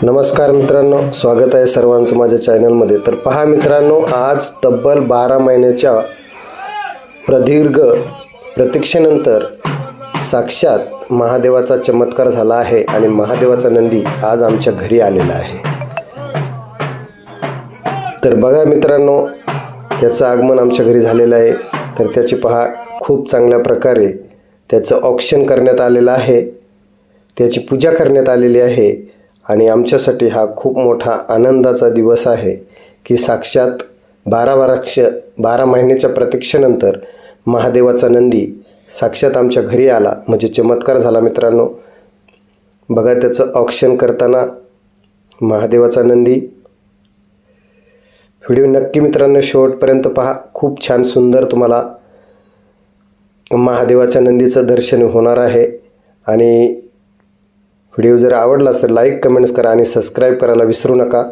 नमस्कार मित्रांनो, स्वागत आहे सर्वांचं माझ्या चॅनलमध्ये. तर पहा मित्रांनो, आज तब्बल 12 महिन्याच्या प्रदीर्घ प्रतीक्षेनंतर साक्षात महादेवाचा चमत्कार झाला आहे आणि महादेवाचा नंदी आज आमच्या घरी आलेला आहे. तर बघा मित्रांनो, त्याचं आगमन आमच्या घरी झालेलं आहे. तर त्याची पहा खूप चांगल्या प्रकारे त्याचं औक्षण करण्यात आलेलं आहे, त्याची पूजा करण्यात आलेली आहे आणि आमच्यासाठी हा खूप मोठा आनंदाचा दिवस आहे की साक्षात 12 महिन्याच्या प्रतीक्षेनंतर महादेवाचा नंदी साक्षात आमच्या घरी आला, म्हणजे चमत्कार झाला मित्रांनो. बघा त्याचं औक्षण करताना महादेवाचा नंदी. व्हिडिओ नक्की मित्रांनो शेवटपर्यंत पहा, खूप छान सुंदर तुम्हाला महादेवाच्या नंदीचं दर्शन होणार आहे. आणि व्हिडिओ जर आवडला तर लाईक कमेंट्स करा आणि सबस्क्राईब करायला विसरू नका.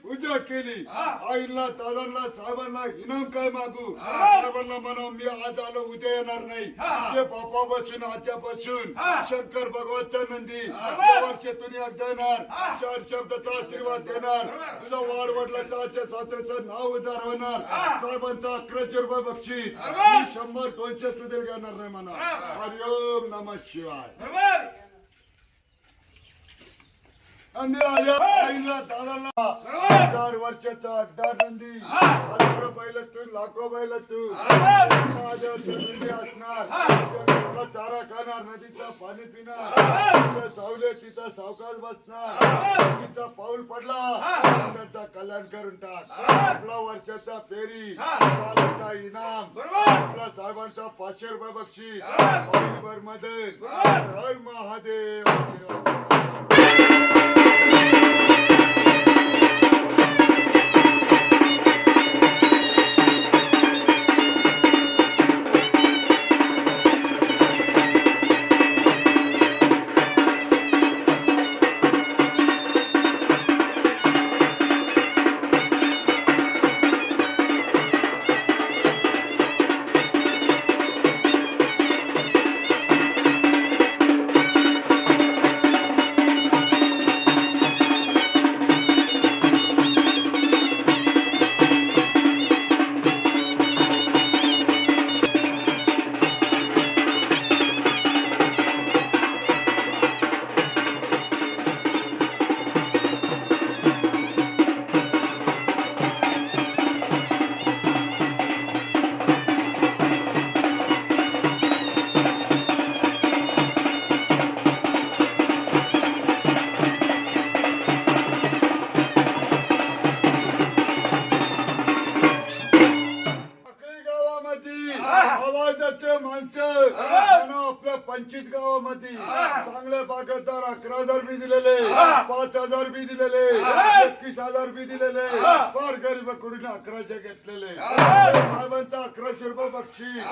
पूजा केली आईला दादांना साहेबांना इनाम काय मागू. साहेबांना म्हणा मी आज आलो उद्या येणार नाही. जे बापा बसून आजच्यापासून शंकर भगवानचा नंदी वर्षातून एकदा येणार, 4 शब्दाचा आशीर्वाद देणार, तुझा वाढ वडिलांचा सासऱ्याचं नाव उद्धार होणार, साहेबांचा 1100 रुपये बक्षीस, 100-200 सुद्धा घेणार नाही म्हणा. हरिओम नमः शिवाय. आईला दादाला 4 वर्षाचा अड्डा नंदी, हजारो बैल तू, लाखो बैल तू, महादेवाचा नंदी असणार. चारा खाणार, नदीचा पाणी पिणार, सावले तिथं सावकाश बसणार. तिचा पाऊल पडला त्याचा कल्याण करून टाक. आपला वर्षाचा फेरी, सालाचा इनाम, आपल्या साहेबांचा 500 रुपये बक्षीस, महिलीभर मदत. हर महादेव. आपल्या 25 गावामध्ये चांगले बागायतदार 11,000 बी दिलेले, 5,000 बी दिलेले, 21,000 बी दिलेले, फार गरीबाकडून 1100 घेतलेले. साहेबांचा 1100 रुपये बक्षीस,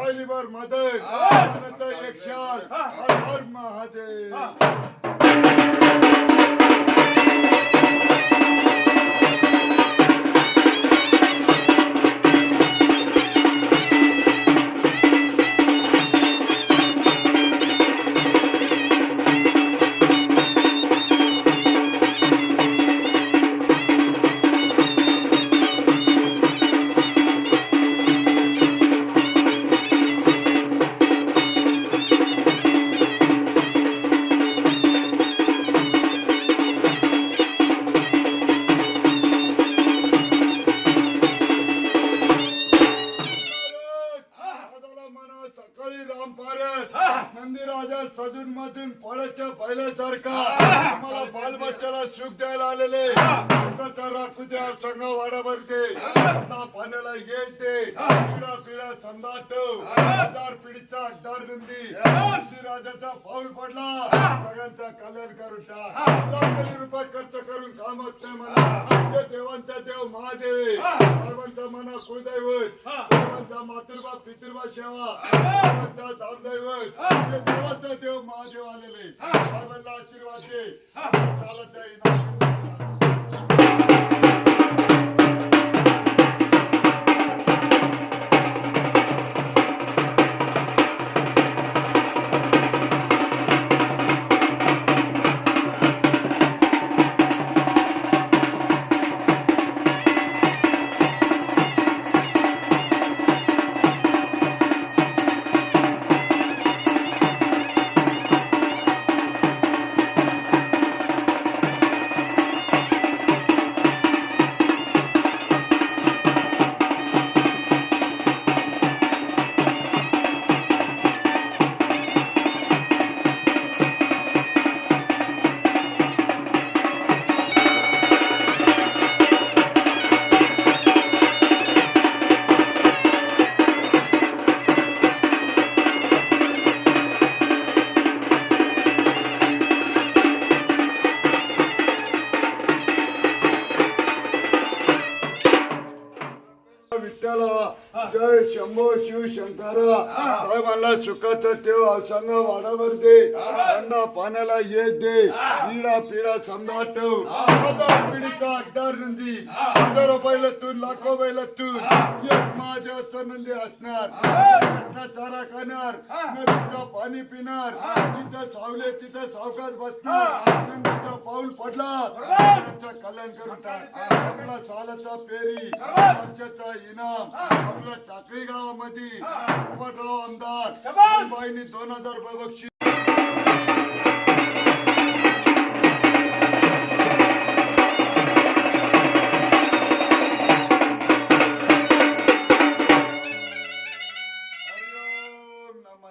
पहिलीभर मदत, एक शाल. हर महादेव. नंदीराजा सजून मजून पळाच्या पहिल्यासारखा मला बालबच्चाला सुख द्यायला आलेले. सुखाचा राखू द्या संघा वाड्यावरते, पाण्याला येते पिढा पिढा संदाट, 1000 पिढीचा अड्डार नंदी. नंदीराजाचा पाऊल पडला, सगळ्यांचा कल्याण करून टाक. लाखो रुपये खर्च करून काम होत नाही मला. देवांचा देव महादेव, सर्वांचा मना कुलदैवत, सर्वांचा मातृबा पितृबा सेवा, सर्वांचा धामदैवत, देवाचा देव महादेव आलेले. बाबांना आशीर्वाद दे. सालाच्या इनाम. शंकरा साहेबांना सुखाचं ठेव अवसंग वाडावर दे थंडा पाण्याला ये दे पिढा पिढा समजा ठेव पिढीचा अगदार नंदी हजारो बैलातून लाखो बैलातून एक महादेवाचा नंदी असणार चारा खाणार नदीचं पाणी पिणार जिथं सावले तिथं सावकाश बसणार नंदीचा पाऊल पडला त्याचं कल्याण करून टाक आपला सालाचा पेरी वर्षाचा इनाम आपल्या टाकळी गावामध्ये पोपटराव आमदार बाईंनी 2000 रुपये बक्षीस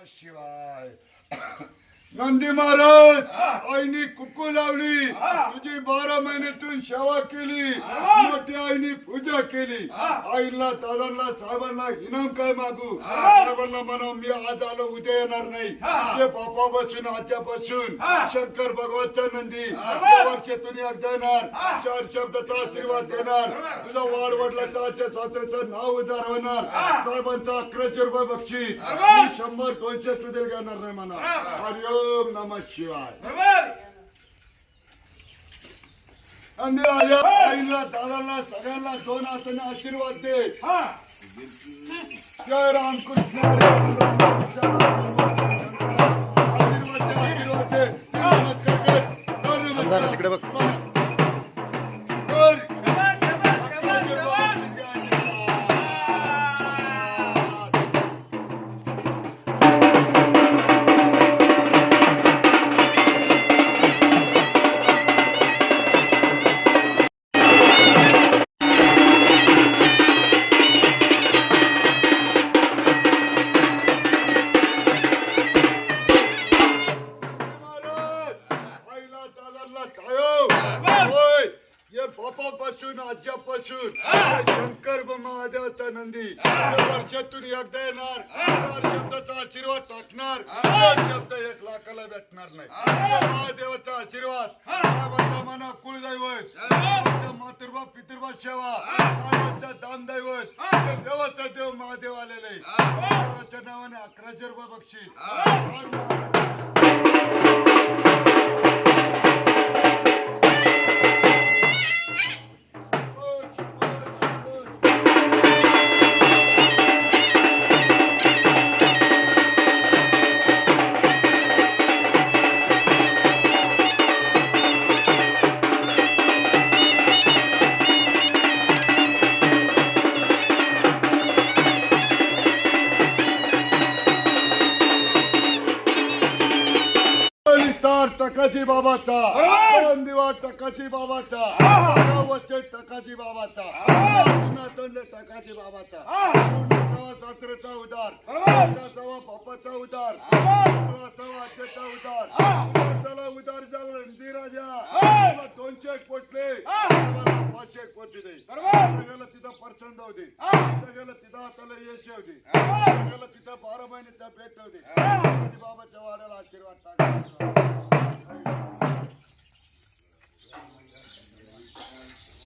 शिवाय नंदी महाराज आईनी कुकू लावली तुझी 12 महिन्यातून सेवा केली मोठी आईनी पूजा केली आईला दादांना साहेबांना इनाम काय मागू साहेबांना म्हणा मी आज आलो उद्या येणार नाही ते बापापासून आजच्यापासून शंकर भगवानचा नंदी वर्षातून एकदा येणार 4 शब्दाचा आशीर्वाद देणार तुझा वाडवडिलाचा आजच्या सासऱ्याचं नाव उद्धार होणार साहेबांचा 1100 रुपये बक्षीस 100-200 सुद्धा घेणार नाही म्हणा हरिओम नमः शिवाय आईला दादाला सगळ्यांना 2 हाताने आशीर्वाद दे जय रामकृष्ण आशीर्वाद दे नमस्कार तिकडे बघ बापापासून आज्यापासून शंकर महादेवाचा नंदी वर्षातून एकदा येणार 4 शब्दाचा आशीर्वाद टाकणार 1 शब्द 1 लाखाला भेटणार नाही महादेवाचा आशीर्वाद साहेबांचा मना कुळदैवत मातृबा पितृबा सेवा साहेबांचा दानदैवत देवाचा देव महादेव आलेले देवाच्या नावाने 1100 रुपये बक्षीस टकाजी बाबाचा दिवा टकाजी बाबाचा वच्चे टकाजी बाबाचा टकाजी बाबाचा सासऱ्याचा उदार बापाचा उदार आज्याचा उदार उदार झाला नंदी राजा 200 कोटले 500 कोटी दे सगळ्याला तिथं पर्सन जाऊ दे सगळ्याला तिथं हाताला यश येऊ दे सगळ्याला तिथं 12 महिन्याचा भेट होऊ दे बाबाच्या वाड्याला आशीर्वाद टाका